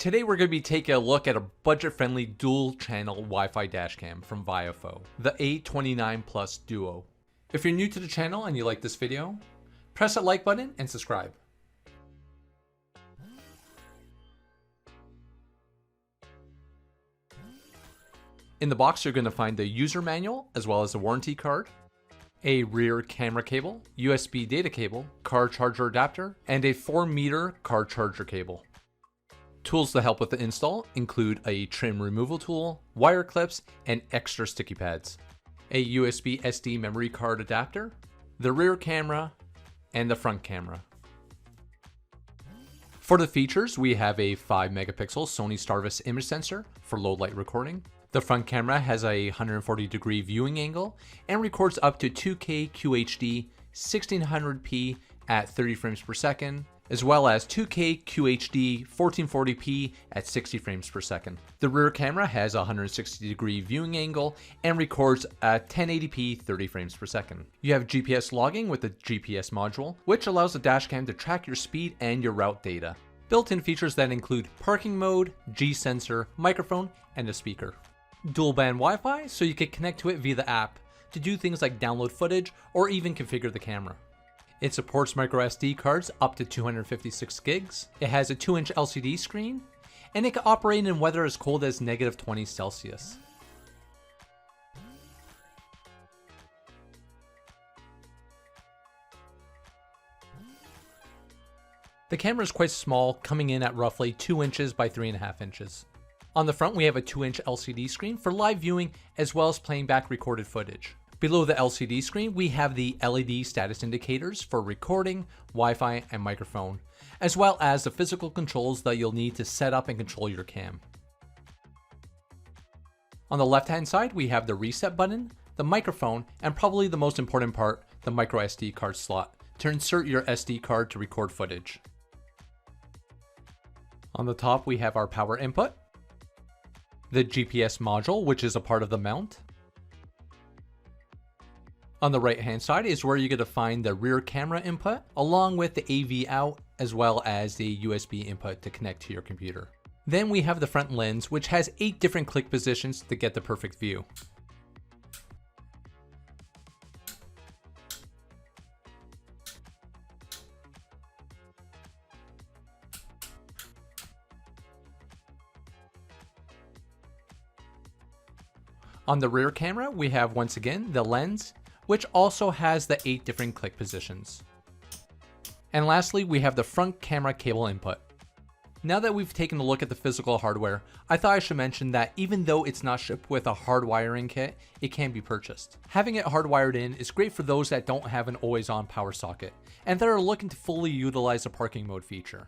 Today we're going to be taking a look at a budget-friendly dual-channel Wi-Fi dashcam from VIOFO, the A129 Plus Duo. If you're new to the channel and you like this video, press that like button and subscribe. In the box you're going to find the user manual as well as a warranty card, a rear camera cable, USB data cable, car charger adapter, and a 4-meter car charger cable. Tools to help with the install include a trim removal tool, wire clips, and extra sticky pads, a USB SD memory card adapter, the rear camera, and the front camera. For the features, we have a 5 megapixel Sony Starvis image sensor for low light recording. The front camera has a 140-degree viewing angle and records up to 2K QHD 1600p at 30 frames per second, as well as 2K QHD 1440p at 60 frames per second. The rear camera has a 160-degree viewing angle and records at 1080p 30 frames per second. You have GPS logging with the GPS module, which allows the dashcam to track your speed and your route data. Built-in features that include parking mode, G-sensor, microphone, and a speaker. Dual band Wi-Fi, so you can connect to it via the app to do things like download footage or even configure the camera. It supports micro SD cards up to 256 gigs. It has a 2-inch LCD screen, and it can operate in weather as cold as -20 Celsius. The camera is quite small, coming in at roughly 2 inches by 3.5 inches. On the front, we have a 2-inch LCD screen for live viewing as well as playing back recorded footage. Below the LCD screen, we have the LED status indicators for recording, Wi-Fi, and microphone, as well as the physical controls that you'll need to set up and control your cam. On the left-hand side, we have the reset button, the microphone, and probably the most important part, the micro SD card slot, to insert your SD card to record footage. On the top, we have our power input, the GPS module, which is a part of the mount. On the right hand side is where you're going to find the rear camera input, along with the AV out, as well as the USB input to connect to your computer. Then we have the front lens, which has 8 different click positions to get the perfect view. On the rear camera, we have once again the lens, which also has the 8 different click positions. And lastly, we have the front camera cable input. Now that we've taken a look at the physical hardware, I thought I should mention that even though it's not shipped with a hard wiring kit, it can be purchased. Having it hardwired in is great for those that don't have an always-on power socket, and that are looking to fully utilize the parking mode feature.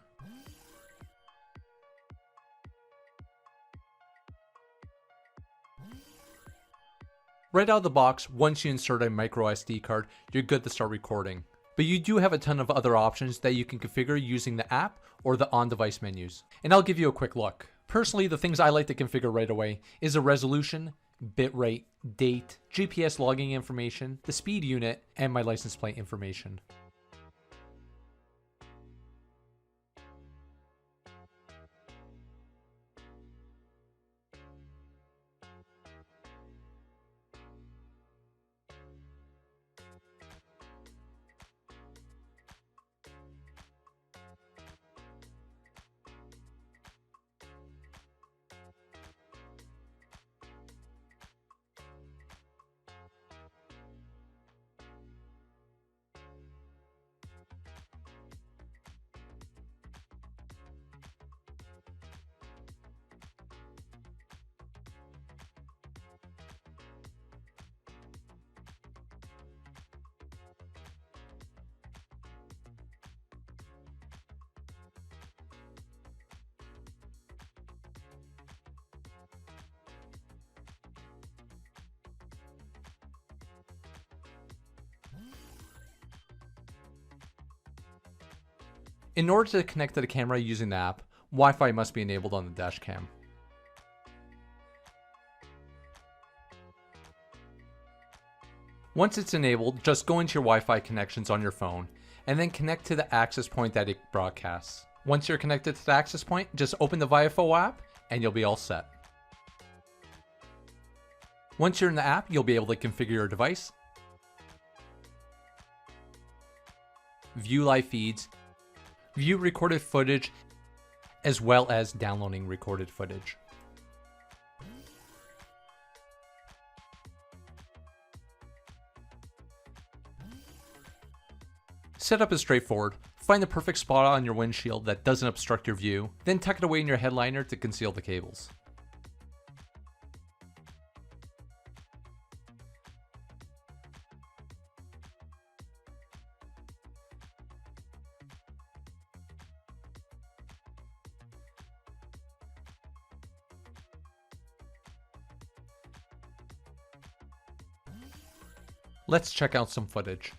Right out of the box, once you insert a micro SD card, you're good to start recording. But you do have a ton of other options that you can configure using the app or the on-device menus. And I'll give you a quick look. Personally, the things I like to configure right away is the resolution, bitrate, date, GPS logging information, the speed unit, and my license plate information. In order to connect to the camera using the app, Wi-Fi must be enabled on the dashcam. Once it's enabled, just go into your Wi-Fi connections on your phone and then connect to the access point that it broadcasts. Once you're connected to the access point, just open the VIOFO app and you'll be all set. Once you're in the app, you'll be able to configure your device, view live feeds, view recorded footage, as well as downloading recorded footage. Setup is straightforward. Find the perfect spot on your windshield that doesn't obstruct your view, then tuck it away in your headliner to conceal the cables. Let's check out some footage.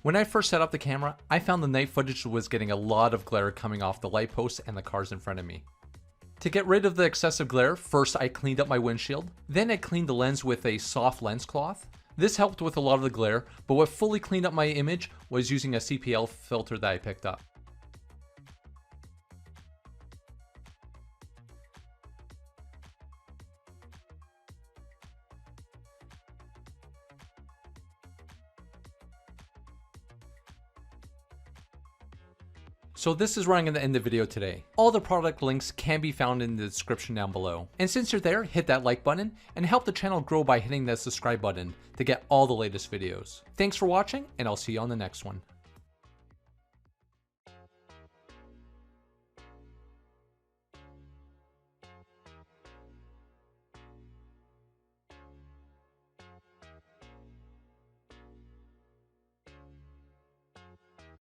When I first set up the camera, I found the night footage was getting a lot of glare coming off the light posts and the cars in front of me. To get rid of the excessive glare, first I cleaned up my windshield, then I cleaned the lens with a soft lens cloth. This helped with a lot of the glare, but what fully cleaned up my image was using a CPL filter that I picked up. So this is where I'm going to end the video today. All the product links can be found in the description down below. And since you're there, hit that like button and help the channel grow by hitting that subscribe button to get all the latest videos. Thanks for watching, and I'll see you on the next one.